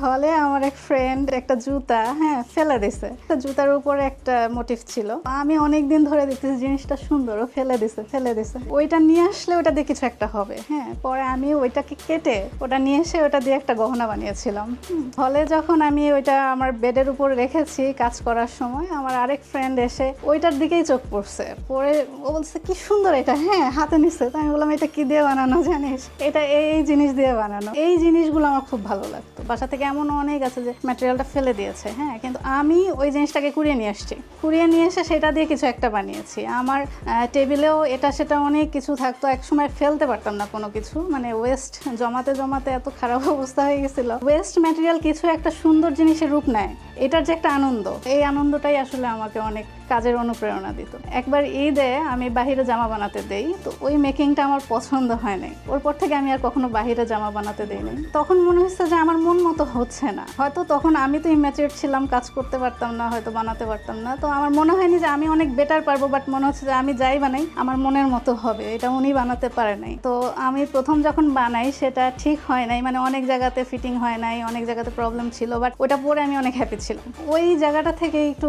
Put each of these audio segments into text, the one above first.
হলে আমার এক ফ্রেন্ড একটা জুতা ফেলে দিছে। একটা জুতার উপরে একটা মোটিভ ছিল। আমি অনেক দিন ধরে দেখতেছি জিনিসটা সুন্দর, ও ফেলে দিছে। ওইটা নিয়ে আসলে ওটা দিয়ে কিছু একটা হবে। পরে আমি ওইটাকে কেটে ওটা নিয়ে এসে ওটা দিয়ে একটা গহনা বানিয়েছিলাম। হলে যখন আমি ওইটা আমার বেডের উপর রেখেছি কাজ করার সময়, আমার আরেক ফ্রেন্ড এসে ওইটার দিকেই চোখ পড়ছে। পরে ও বলছে কি সুন্দর এটা, হাতে নিচ্ছে। তো আমি বললাম এটা কি দিয়ে বানানো জানিস? এটা এই জিনিস দিয়ে বানানো। এই জিনিসগুলো আমার খুব ভালো লাগতো। বাসা থেকে এমন অনেক আছে যে ম্যাটেরিয়ালটা ফেলে দিয়েছে, কিন্তু আমি ওই জিনিসটাকে কুড়িয়ে নিয়ে আসছি। কুড়িয়ে নিয়ে এসে সেটা দিয়ে কিছু একটা বানিয়েছি। আমার টেবিলেও এটা সেটা অনেক কিছু থাকতো, একসময় ফেলতে পারতাম না কোনো কিছু, মানে ওয়েস্ট জমাতে জমাতে এত খারাপ অবস্থা হয়ে গেছিল। ওয়েস্ট ম্যাটেরিয়াল কিছু একটা সুন্দর জিনিসের রূপ নেয়, এটার যে একটা আনন্দ, এই আনন্দটাই আসলে আমাকে অনেক কাজের অনুপ্রেরণা দিত। একবার ঈদে আমি বাহিরে জামা বানাতে দেই, তো ওই মেকিংটা আমার পছন্দ হয় নাই। ওর পর থেকে আমি আর কখনো বাহিরে জামা বানাতে দেই নাই। তখন মনে হচ্ছে যে আমার মন মতো হচ্ছে না। হয়তো তখন আমি তো ইম্যাচিউর ছিলাম, কাজ করতে পারতাম না, হয়তো বানাতে পারতাম না। তো আমার মনে হয়নি যে আমি অনেক বেটার পারবো, বাট মনে হচ্ছে যে আমি যাই বানাই আমার মনের মতো হবে, এটা উনি বানাতে পারে নাই। তো আমি প্রথম যখন বানাই সেটা ঠিক হয় নাই, মানে অনেক জায়গাতে ফিটিং হয় নাই, অনেক জায়গাতে প্রবলেম ছিল, বাট ওটা পরে আমি অনেক হ্যাপি ছিলাম। ওই জায়গাটা থেকে একটু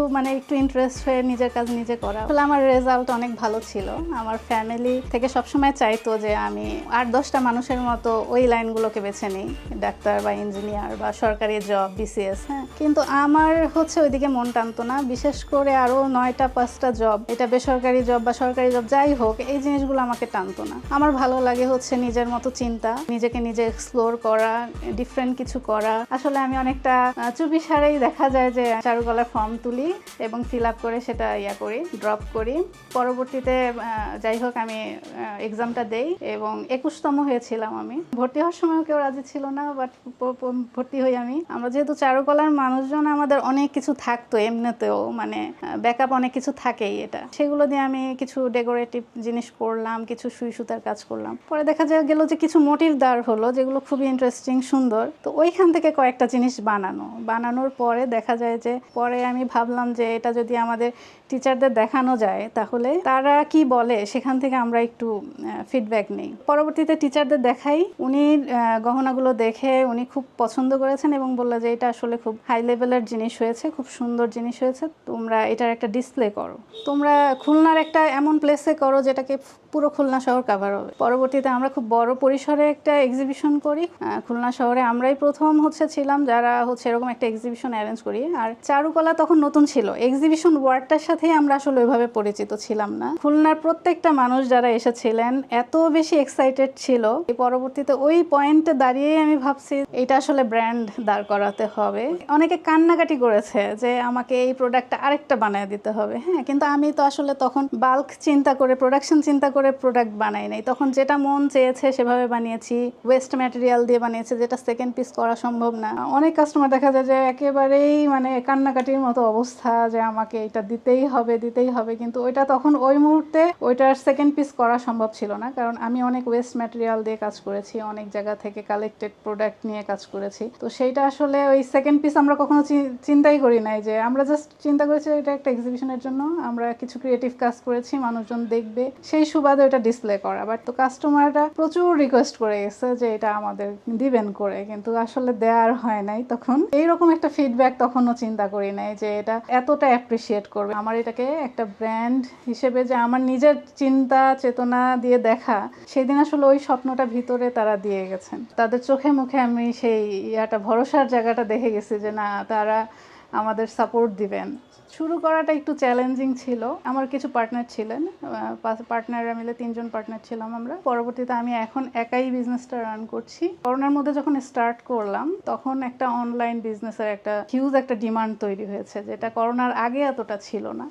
ইন্টারেস্ট হয়ে নিজের কাজ নিজে করা। আসলে আমার রেজাল্ট অনেক ভালো ছিল। আমার ফ্যামিলি থেকে সবসময় চাইতো যে আমি 8-10টা মানুষের মতো ওই লাইনগুলোকে বেছে নিই, ডাক্তার বা ইঞ্জিনিয়ার বা সরকারি জব, বিসিএস। কিন্তু আমার হচ্ছে ওইদিকে মন টানতো না। বিশেষ করে আরও 9টা-5টা জব, এটা বেসরকারি জব বা সরকারি জব যাই হোক, এই জিনিসগুলো আমাকে টানতো না। আমার ভালো লাগে হচ্ছে নিজের মতো চিন্তা, নিজেকে নিজে এক্সপ্লোর করা, ডিফারেন্ট কিছু করা। আসলে আমি অনেকটা চুপিসারেই দেখা যায় যে চারুকলার ফর্ম তুলি এবং ফিল আপ করে সেটা ড্রপ করি। পরবর্তীতে যাই হোক আমি এক্সামটা দেই এবং 21তম হয়েছিলাম আমি। ভর্তি হওয়ার সময়ও কেউ রাজি ছিল না, বাট ভর্তি হই আমি। আমরা যেহেতু চারুকলার মানুষজন, আমাদের অনেক কিছু থাকতো এমনিতেও, মানে ব্যাকআপ অনেক কিছু থাকেই। সেগুলো দিয়ে আমি কিছু ডেকোরেটিভ জিনিস করলাম, কিছু সুই সুতার কাজ করলাম। পরে দেখা গেল যে কিছু মোটিভ দাঁড় হলো যেগুলো খুবই ইন্টারেস্টিং, সুন্দর। তো ওইখান থেকে কয়েকটা জিনিস বানানোর পরে দেখা যায় যে পরে আমি ভাবলাম যে এটা যদি আমাদের টিচারদের দেখানো যায় তাহলে তারা কি বলে সেখান থেকে আমরা একটু ফিডব্যাক নেই। পরবর্তীতে টিচারদের দেখাই, উনি গহনাগুলো দেখে উনি খুব পছন্দ করেছেন এবং বললো যে এটা আসলে খুব হাই লেভেলের জিনিস হয়েছে, খুব সুন্দর জিনিস হয়েছে, তোমরা এটার একটা ডিসপ্লে করো, তোমরা খুলনার একটা এমন প্লেসে করো যেটাকে পুরো খুলনা শহর কাভার হবে। পরবর্তীতে আমরা খুব বড় পরিসরে একটা এক্সিবিশন করি খুলনা শহরে। আমরাই প্রথম ছিলাম যারা এরকম একটা এক্সিবিশন অ্যারেঞ্জ করি। আর চারুকলা তখন নতুন ছিল, এক্সিবিশন ওয়ার্ডটার সাথেই আমরা আসলে ওইভাবে পরিচিত ছিলাম না। খুলনার প্রত্যেকটা মানুষ যারা এসেছিলেন এত বেশি এক্সাইটেড ছিল। পরবর্তীতে ওই পয়েন্টে দাঁড়িয়েই আমি ভাবছি এটা আসলে ব্র্যান্ড দাঁড় করাতে হবে। অনেকে কান্নাকাটি করেছে যে আমাকে এই প্রোডাক্টটা আরেকটা বানিয়ে দিতে হবে। কিন্তু আমি তো আসলে তখন বাল্ক চিন্তা করে, প্রোডাকশন চিন্তা করে প্রোডাক্ট বানাই নাই। তখন যেটা মন চেয়েছে সেভাবে বানিয়েছি, ওয়েস্ট ম্যাটেরিয়াল দিয়ে বানিয়েছি, যেটা সেকেন্ড পিস করা সম্ভব না। অনেক কাস্টমার দেখা যায় যে একেবারেই মানে কান্নাকাটির মতো অবস্থা যে আমাকে এটা দিতেই হবে, কিন্তু ওইটা তখন ওই মুহূর্তে ওইটার সেকেন্ড পিস করা সম্ভব ছিল না, কারণ আমি অনেক ওয়েস্ট ম্যাটেরিয়াল দিয়ে কাজ করেছি, অনেক জায়গা থেকে কালেক্টেড প্রোডাক্ট নিয়ে কাজ করেছি। তো সেইটা আসলে ওই সেকেন্ড পিস আমরা কখনো চিন্তাই করি নাই, যে আমরা জাস্ট চিন্তা করেছি এটা একটা এক্সিবিশনের জন্য আমরা কিছু ক্রিয়েটিভ কাজ করেছি, মানুষজন দেখবে, সেই সুবাদে এটা ডিসপ্লে করা। বাট তো কাস্টমাররা প্রচুর রিকোয়েস্ট করে গেছে যে এটা আমাদের দিবেন করে, কিন্তু আসলে দেওয়ার হয় নাই। তখন এইরকম একটা ফিডব্যাক তখনও চিন্তা করি নাই যে এটা এতটা অ্যাপ্রিসিয়েট করবে। আমার এটাকে একটা ব্র্যান্ড হিসেবে যে আমার নিজের চিন্তা চেতনা দিয়ে দেখা, সেদিন আসলে ওই স্বপ্নটা ভিতরে তারা দিয়ে গেছেন। তাদের চোখে মুখে আমি সেই ভরসার জায়গাটা দেখে গেছি যে না, তারা আমাদের সাপোর্ট দিবেন। শুরু করাটা একটু চ্যালেঞ্জিং ছিল। আমার কিছু পার্টনার ছিলেন, পার্টনাররা মিলে 3জন পার্টনার ছিলাম আমরা। পরবর্তীতে আমি এখন একাই বিজনেসটা রান করছি। করোনার মধ্যে যখন স্টার্ট করলাম তখন একটা অনলাইন বিজনেসের একটা হিউজ একটা ডিমান্ড তৈরি হয়েছে, যেটা করোনার আগে এতটা ছিল না।